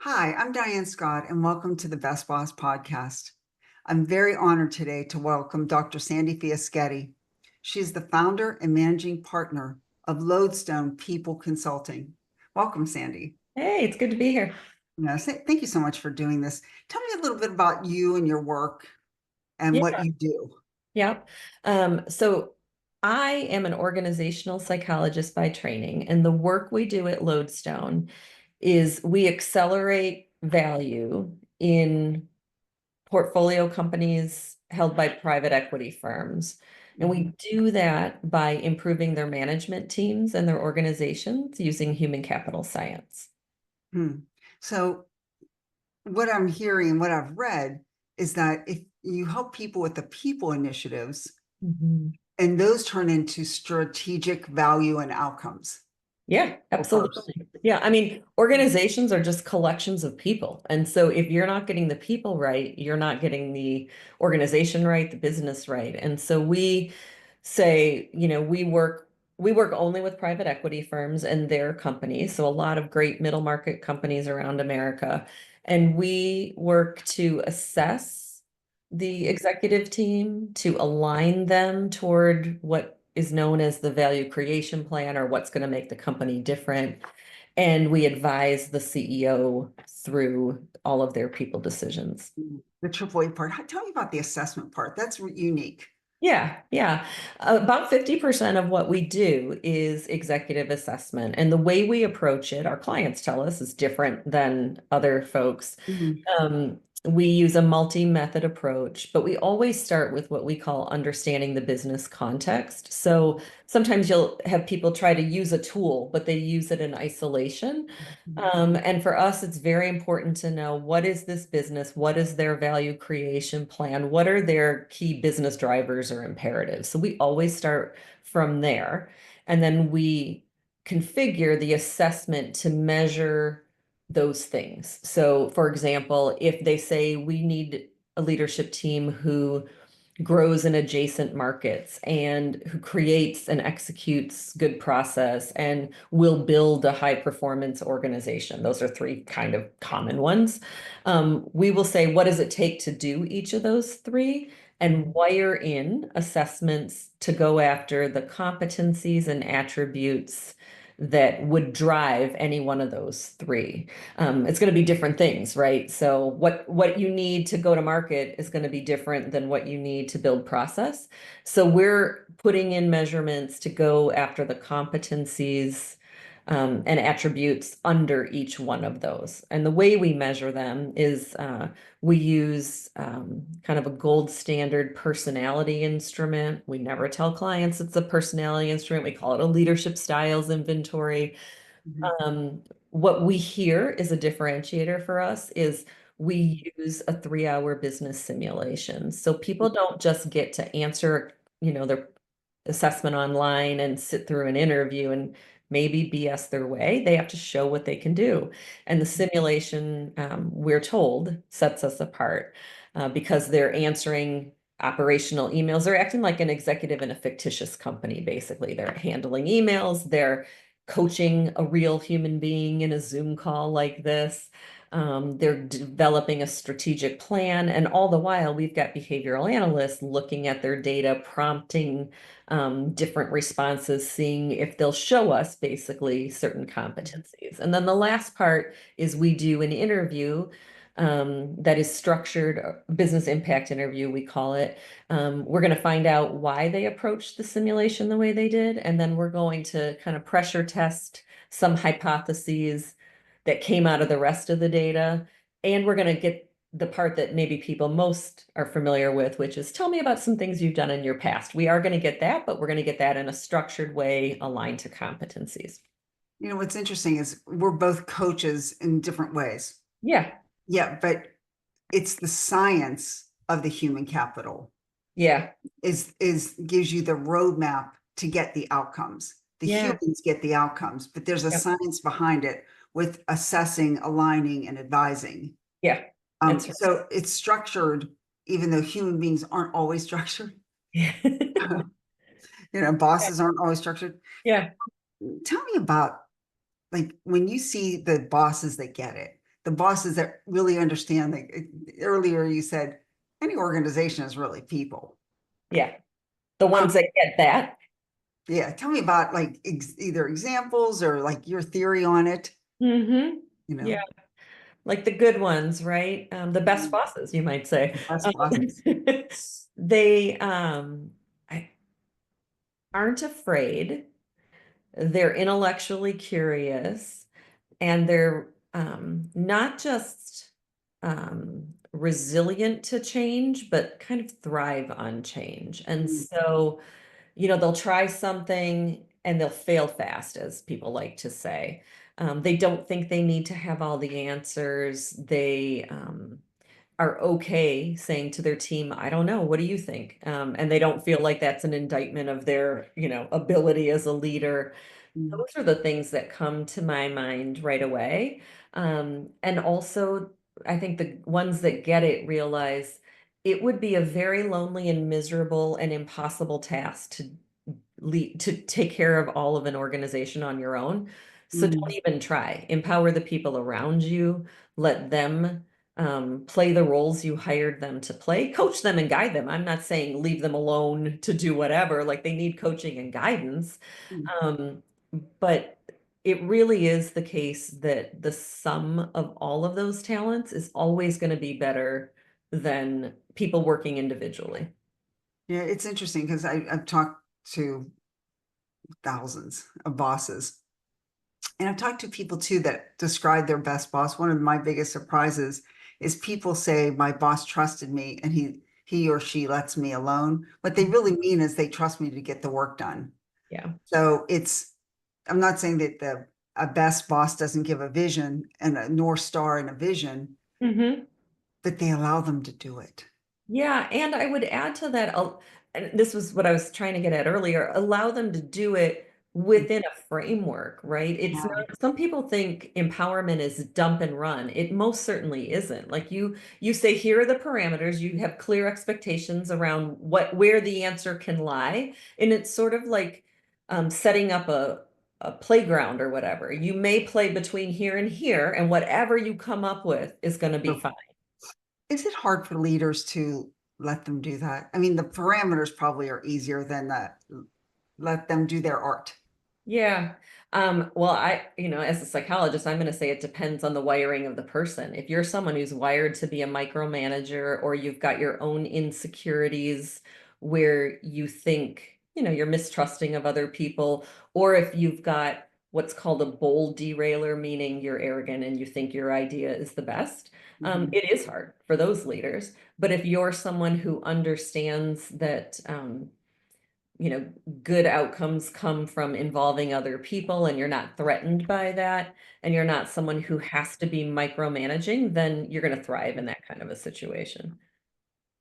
Hi, I'm Diane Scott, and welcome to the Best Boss podcast. I'm very honored today to welcome Dr. Sandy Fiaschetti. She's the founder and managing partner of Lodestone People Consulting. Welcome, Sandy. Hey, it's good to be here. Thank you so much for doing this. Tell me a little bit about you and your work and what Yeah. you do. Yeah. So I am an organizational psychologist by training, and the work we do at Lodestone is we accelerate value in portfolio companies held by private equity firms. And we do that by improving their management teams and their organizations using human capital science. So what I'm hearing, what I've read is that if you help people with the people initiatives, and those turn into strategic value and outcomes. Yeah, absolutely. Yeah, I mean, organizations are just collections of people. And so if you're not getting the people right, you're not getting the organization right, the business right. And so we say, we work only with private equity firms and their companies, so a lot of great middle market companies around America. And we work to assess the executive team, to align them toward what is known as the value creation plan or what's going to make the company different. And we advise the CEO through all of their people decisions. The AAA part. Tell me about the assessment part. That's unique. Yeah. About 50% of what we do is executive assessment. And the way we approach it, our clients tell us, is different than other folks. We use a multi-method approach, but we always start with what we call understanding the business context. So sometimes you'll have people try to use a tool, but they use it in isolation. And for us, it's very important to know, what is this business? What is their value creation plan? What are their key business drivers or imperatives? So we always start from there. And then we configure the assessment to measure those things. So, for example, if they say we need a leadership team who grows in adjacent markets and who creates and executes good process and will build a high performance organization. Those are three kind of common ones. We will say, what does it take to do each of those three? And wire in assessments to go after the competencies and attributes that would drive any one of those three. It's going to be different things, right? So what you need to go to market is going to be different than what you need to build process. So we're putting in measurements to go after the competencies and attributes under each one of those. And the way we measure them is we use kind of a gold standard personality instrument. We never tell clients it's a personality instrument. We call it a leadership styles inventory. What we hear is a differentiator for us is we use a 3-hour business simulation. So people don't just get to answer, their assessment online and sit through an interview and maybe BS their way. They have to show what they can do. And the simulation, we're told, sets us apart because they're answering operational emails. They're acting like an executive in a fictitious company, basically. They're handling emails, they're coaching a real human being in a Zoom call like this. They're developing a strategic plan. And all the while, we've got behavioral analysts looking at their data, prompting different responses, seeing if they'll show us basically certain competencies. And then the last part is we do an interview that is structured, business impact interview, we call it. We're going to find out why they approached the simulation the way they did, and then we're going to kind of pressure test some hypotheses that came out of the rest of the data. And we're going to get the part that maybe people most are familiar with, which is, tell me about some things you've done in your past. We are going to get that, but we're going to get that in a structured way aligned to competencies. What's interesting is we're both coaches in different ways. Yeah. Yeah, but it's the science of the human capital. Yeah. Is gives you the roadmap to get the outcomes. The humans get the outcomes, but there's a science behind it with assessing, aligning, and advising. Yeah. So it's structured, even though human beings aren't always structured. Bosses aren't always structured. Yeah. Tell me about, like, when you see the bosses that get it, the bosses that really understand. Like earlier you said, any organization is really people. Yeah. The Um, ones that get that. yeah, tell me about like either examples or like your theory on it. Mm-hmm. You Yeah. know, Like the good ones, right? The best mm, bosses, you might say. best bosses. They aren't afraid. They're intellectually curious, and they're not just resilient to change, but kind of thrive on change. And Mm, so, they'll try something and they'll fail fast, as people like to say. They don't think they need to have all the answers. They are okay saying to their team, I don't know, what do you think? And they don't feel like that's an indictment of their, ability as a leader. mm, Those are the things that come to my mind right away. And also, I think the ones that get it realize it would be a very lonely and miserable and impossible task to lead, to take care of all of an organization on your own. So don't mm, even try. Empower the people around you. Let them play the roles you hired them to play. Coach them and guide them. I'm not saying leave them alone to do whatever. Like they need coaching and guidance. mm. Um, but it really is the case that the sum of all of those talents is always going to be better than people working individually. Yeah, it's interesting because I've talked to thousands of bosses. And I've talked to people too that describe their best boss. One of my biggest surprises is people say, my boss trusted me and he or she lets me alone. What they really mean is they trust me to get the work done. Yeah. So I'm not saying that a best boss doesn't give a vision and a North Star and a vision, Hmm. but they allow them to do it. Yeah, and I would add to that, and this was what I was trying to get at earlier, allow them to do it within a framework, right? It's Yeah. not, some people think empowerment is dump and run. It most certainly isn't. Like you say, here are the parameters, you have clear expectations around where the answer can lie. And it's sort of like setting up a playground or whatever. You may play between here and here, and whatever you come up with is going to be So fine. is it hard for leaders to let them do that? I mean, the parameters probably are easier than let them do their art. Yeah. Well, as a psychologist, I'm going to say it depends on the wiring of the person. If you're someone who's wired to be a micromanager, or you've got your own insecurities where you think, you're mistrusting of other people, or if you've got what's called a bold derailer, meaning you're arrogant and you think your idea is the best, Mhm. it is hard for those leaders. But if you're someone who understands that, you know, good outcomes come from involving other people and you're not threatened by that, and you're not someone who has to be micromanaging, then you're going to thrive in that kind of a situation.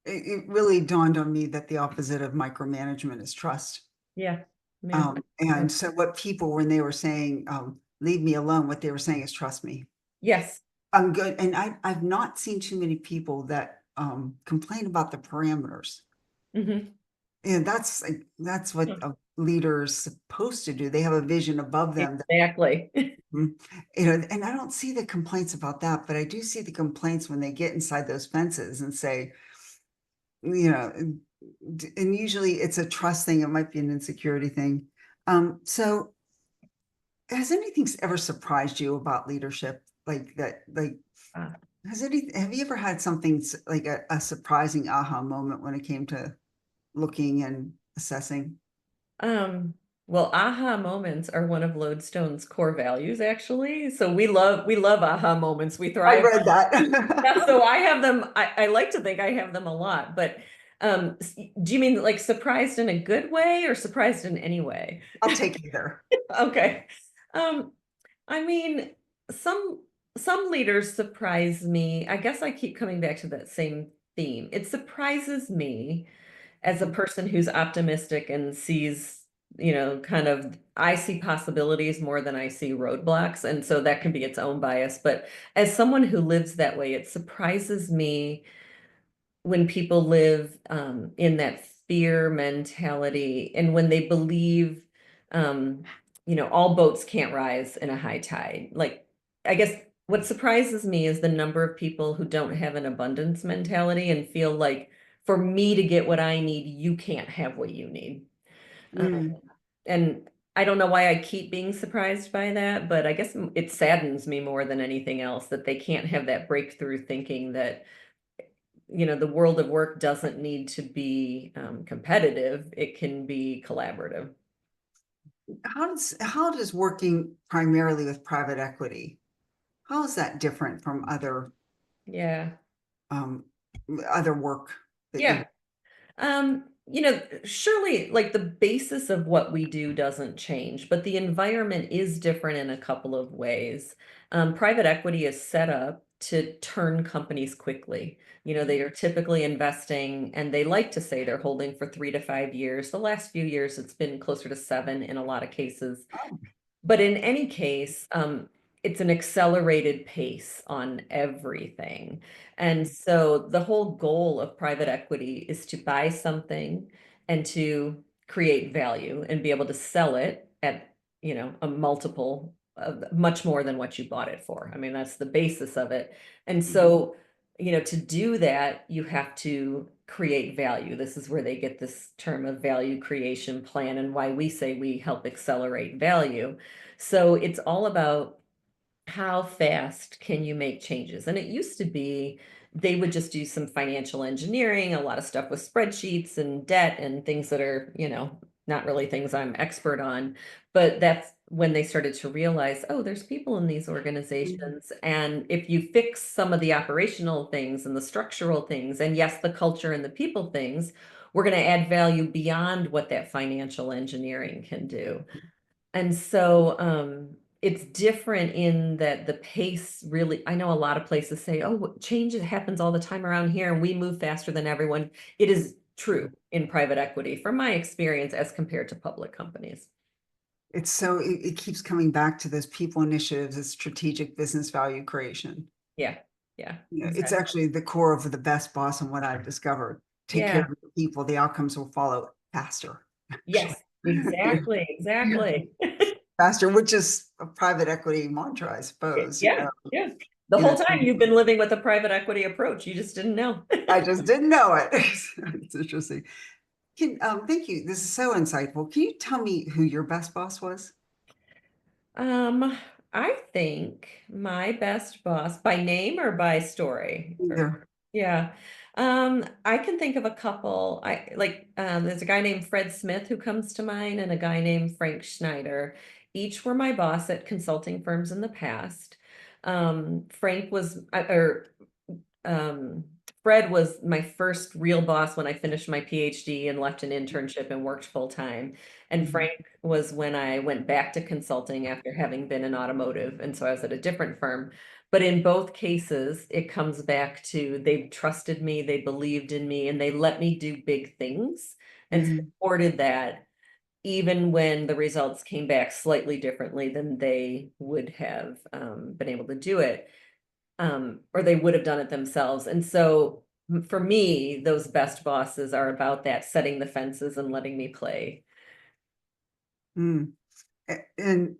It really dawned on me that the opposite of micromanagement is trust. Yeah. Yeah. And so what people, when they were saying, leave me alone, what they were saying is trust me. Yes. I'm good. And I've not seen too many people that complain about the parameters. Hmm. And that's what a leader is supposed to do. They have a vision above them. Exactly. Mhm. And I don't see the complaints about that, but I do see the complaints when they get inside those fences and say, and usually it's a trust thing. It might be an insecurity thing. So has anything ever surprised you about leadership like that? Like, Uh, have you ever had something like a surprising aha moment when it came to looking and assessing? Um, well, aha moments are one of Lodestone's core values, actually. So we love aha moments. We I thrive. read that. Yeah, so I have them. I like to think I have them a lot, but do you mean like surprised in a good way or surprised in any way? I'll take either. Okay. Um, I mean, some some leaders surprise me. I guess I keep coming back to that same theme. It surprises me as a person who's optimistic and sees, kind of, I see possibilities more than I see roadblocks. And so that can be its own bias. But as someone who lives that way, it surprises me when people live in that fear mentality and when they believe, all boats can't rise in a high tide. Like, I guess What surprises me is the number of people who don't have an abundance mentality and feel like for me to get what I need, you can't have what you need. Mm. And I don't know why I keep being surprised by that, but I guess it saddens me more than anything else that they can't have that breakthrough thinking that, the world of work doesn't need to be competitive. It can be collaborative. How does working primarily with private equity, how is that different from Yeah. um, other work that you? Yeah. Surely like the basis of what we do doesn't change, but the environment is different in a couple of ways. Private equity is set up to turn companies quickly. They are typically investing and they like to say they're holding for 3 to 5 years. The last few years, it's been closer to 7 in a lot of cases. Oh. But in any case, it's an accelerated pace on everything. And so the whole goal of private equity is to buy something and to create value and be able to sell it at, a multiple of much more than what you bought it for. I mean, that's the basis of it. And so, to do that, you have to create value. This is where they get this term of value creation plan and why we say we help accelerate value. So it's all about how fast can you make changes? And it used to be they would just do some financial engineering, a lot of stuff with spreadsheets and debt and things that are, not really things I'm expert on. But that's when they started to realize, oh, there's people in these Mhm. organizations. And if you fix some of the operational things and the structural things, and yes, the culture and the people things, we're going to add value beyond what that financial engineering can do. And so it's different in that the pace really, I know a lot of places say, oh, change happens all the time around here and we move faster than everyone. It is true in private equity from my experience as compared to public companies. It keeps coming back to those people initiatives, as strategic business value creation. Yeah. Yeah. It's Exactly. actually the core of the best boss and what I've discovered. Take care Yeah. of the people, the outcomes will follow faster, actually. Yes. Exactly. Exactly. Faster, which is a private equity mantra, I suppose. Yeah. Yeah. The You know, whole time you've been living with a private equity approach, you just didn't know. I just didn't know it. It's interesting. Thank you. This is so insightful. Can you tell me who your best boss was? Um, I think my best boss by name or by story or Either. yeah. I can think of a couple. There's a guy named Fred Smith who comes to mind and a guy named Frank Schneider. Each were my boss at consulting firms in the past. Frank was or um, Fred was my first real boss when I finished my PhD and left an internship and worked full time. And Mhm. Frank was when I went back to consulting after having been in automotive. And so I was at a different firm. But in both cases, it comes back to they trusted me, they believed in me, and they let me do big things and Mhm. supported that, even when the results came back slightly differently than they would have been able to do it, or they would have done it themselves. And so for me, those best bosses are about that, setting the fences and letting me play. Mm. And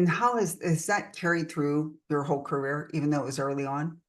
how is that carried through your whole career, even though it was early on?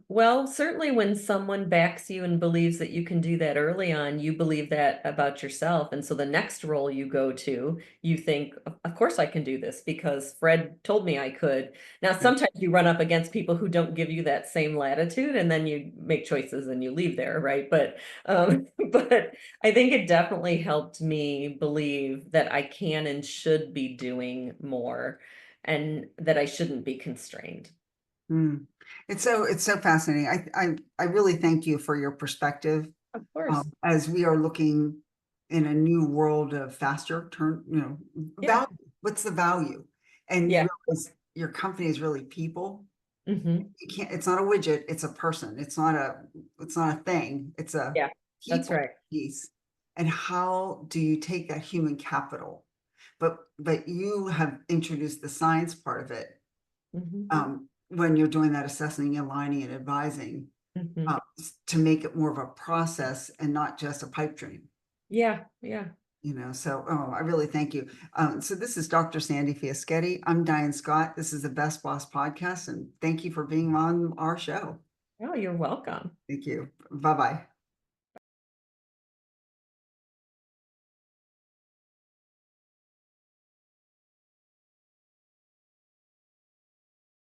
Well, certainly when someone backs you and believes that you can do that early on, you believe that about yourself. And so the next role you go to, you think, of course I can do this because Fred told me I could. Now, Yeah. sometimes you run up against people who don't give you that same latitude and then you make choices and you leave there, right? But but I think it definitely helped me believe that I can and should be doing more and that I shouldn't be constrained. Mm. It's so fascinating. I really thank you for your perspective, Of course. as we are looking in a new world of faster turn, Yeah. value. What's the value? And you Yeah. realize your company is really people. Hmm. You can't, it's not a widget, it's a person. It's not a thing. It's a Yeah, that's people right. piece. And how do you take that human capital? But you have introduced the science part of it, Hmm. when you're doing that assessing, aligning, and advising, Hmm. to make it more of a process and not just a pipe dream. Yeah, yeah. So, I really thank you. So this is Dr. Sandy Fiaschetti. I'm Diane Scott. This is the Best Boss Podcast, and thank you for being on our show. Oh, you're welcome. Thank you. Bye-bye.